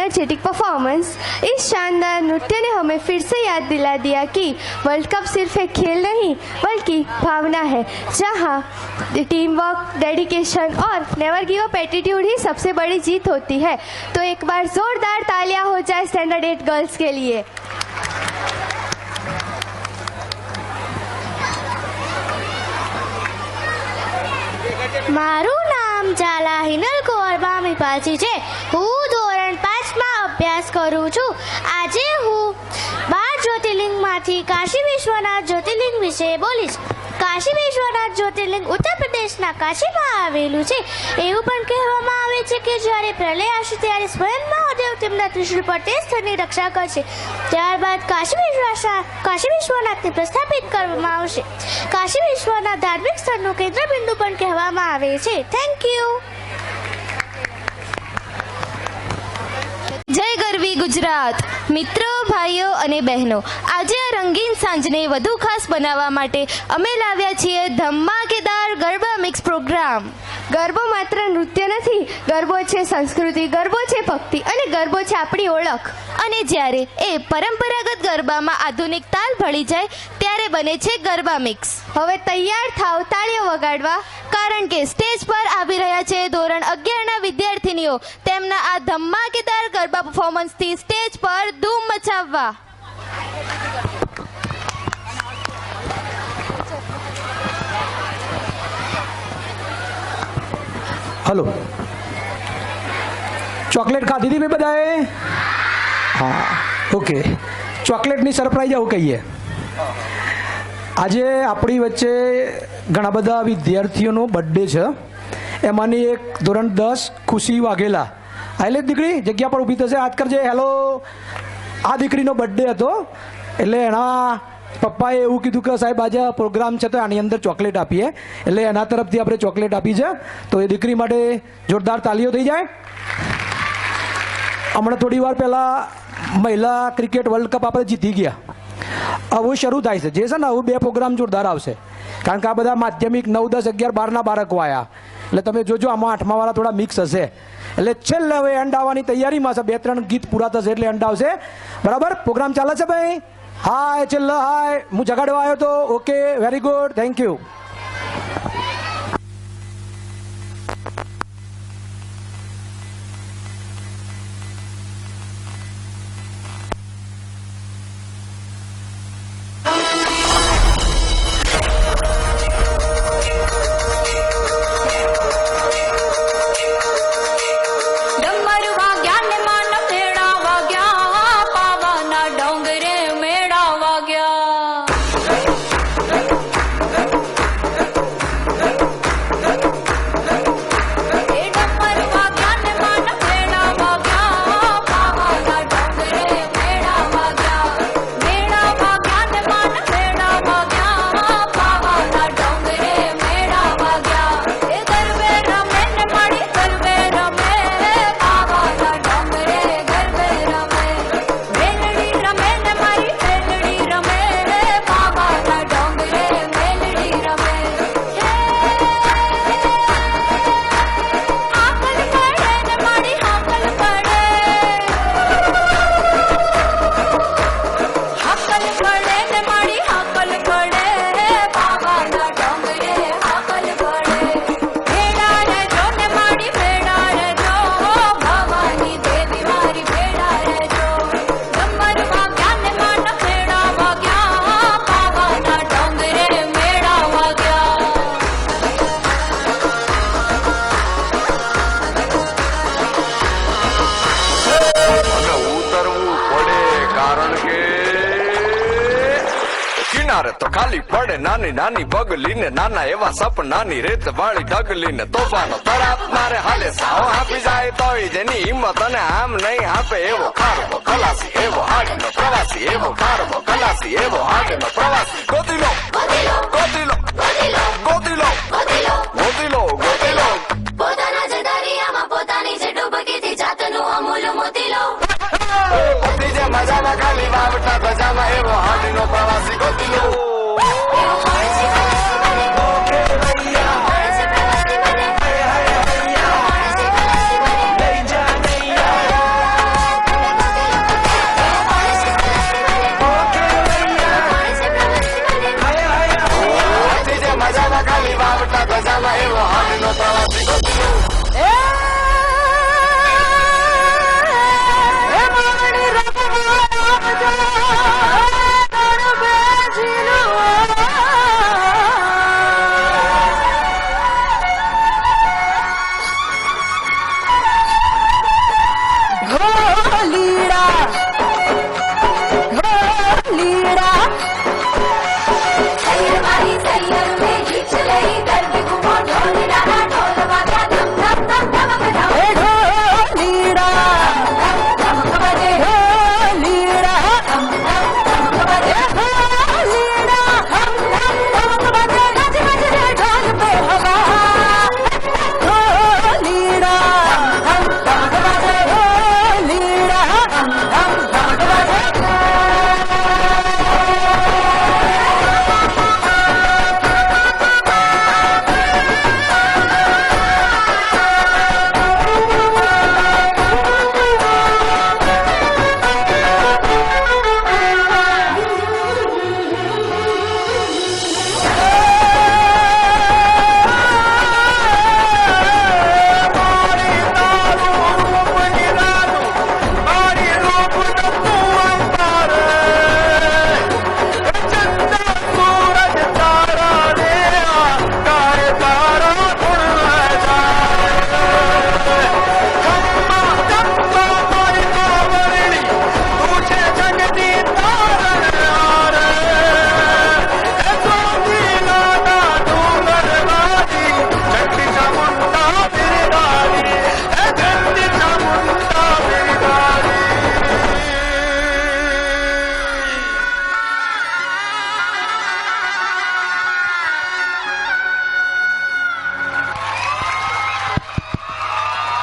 Energetic performance, इस शानदार नृत्य ने हमें फिर से याद दिला दिया कि वर्ल्ड कप सिर्फ एक खेल नहीं बल्कि भावना है, जहां टीम वर्क, डेडिकेशन और नेवर गिव अप एटीट्यूड ही सबसे बड़ी जीत होती है। तो एक बार जोरदार तालियां हो जाए स्टैंडर्ड 8 गर्ल्स के लिए। મારું નામ ઝાલા હિનલ કૌર મામીપાછી છે। હું ધોરણ 5માં અભ્યાસ કરું છું। આજે હું 12 જ્યોતિર્લિંગમાંથી કાશી વિશ્વનાથ જ્યોતિર્લિંગ વિશે બોલીશ। કાશી વિશ્વનાથ જ્યોતિર્લિંગ ઉત્તર પ્રદેશના કાશીમાં આવેલું છે। એવું પણ કહેવામાં આવે છે કે જ્યારે પ્રલય આવશે ત્યારે સ્વયં મહાદેવ તેમના ત્રિશૂળ પર તે સ્થળની રક્ષા કરશે। ત્યારબાદ કાશી વિશ્વનાથને પ્રસ્થાપિત કરવામાં આવશે। કાશી વિશ્વનાથ ધાર્મિક સ્થળનું કેન્દ્રબિંદુ પણ કહેવામાં આવે છે। Thank you. જય ગરવી ગુજરાત। મિત્રો, ભાઈઓ અને બહેનો, આજે આ રંગીન સાંજને વધુ ખાસ બનાવવા માટે અમે લાવ્યા છીએ ધમાકેદાર ગરબા મિક્સ પ્રોગ્રામ। ગરબો માત્ર નૃત્ય નથી, ગરબો છે સંસ્કૃતિ, ગરબો છે ભક્તિ અને ગરબો છે આપણી ઓળખ। અને જ્યારે એ પરંપરાગત ગરબામાં આધુનિક તાલ ભળી જાય ત્યારે બને છે ગરબા મિક્સ। હવે તૈયાર થાવ તાળીઓ વગાડવા, કારણ કે સ્ટેજ પર આવી રહ્યા છે ધોરણ 11ના વિદ્યાર્થીનીઓ તેમના આ ધમાકેદાર ગરબા પરફોર્મન્સથી સ્ટેજ પર ધૂમ મચાવવા। हेलो, चॉकलेट खाधी थी भाई बधाए? हाँ, ओके। चॉकलेटनी सरप्राइज आવું કહીએ। આજે આપણી વચ્ચે ઘણા બધા વિદ્યાર્થીઓનો બર્થડે છે। એમાંની એક ધોરણ 10 ખુશી વાઘેલા, એટલે દીકરી જગ્યા પર ઊભી થશે, હાથ કરજે। હેલો, આ દીકરીનો બર્થડે હતો એટલે એના પપ્પાએ એવું કીધું કે સાહેબ આજે પ્રોગ્રામ છે તો આની અંદર ચોકલેટ આપીએ, એટલે એના તરફથી આપણે ચોકલેટ આપી છે। તો એ દીકરી માટે જોરદાર તાલીઓ થઈ જાય। હમણાં થોડી વાર પહેલાં મહિલા ક્રિકેટ વર્લ્ડ કપ આપણે જીતી ગયા। હવે શરૂ થાય છે, જે છે ને હવે 2 પ્રોગ્રામ જોરદાર આવશે, કારણ કે આ બધા માધ્યમિક 9, 10, 11, 12ના બાળકો આવ્યા, એટલે તમે જોજો આમાં 8માવાળા થોડા મિક્સ હશે। એટલે છેલ્લે હવે એન્ડ આવવાની તૈયારીમાં છે, 2-3 ગીત પૂરા થશે એટલે એન્ડ આવશે। બરાબર, પ્રોગ્રામ ચાલે છે ભાઈ? હાય છેલ્લે, હાય, હું જગાડવા આવ્યો તો। Okay, very good, thank you. તો ખાલી પડે નાની નાની બગલીને, નાના એવા સપનાની રેત વાળી ઢગલીને, તોફાનો તરાપ મારે હાલે સાવ આપી જાય તોય જેની હિંમત અને આમ નહીં આપે એવો ખારવો ખલાસી, એવો આગનો પ્રવાસી, એવો ખારવો ખલાસી, એવો આગનો પ્રવાસી। ગોતી લો, ગોતી લો, ગોતી લો, ગોતી લો, ગોતી લો, પોતાના જ દરિયામાં પોતાની જ ડૂબકીથી જાતનું અમૂલ મોતી લો। પતિ જે મજામાં ખાલી વાવટા ધજામાં, એવો આગનો પ્રવાસી ગોતી લો।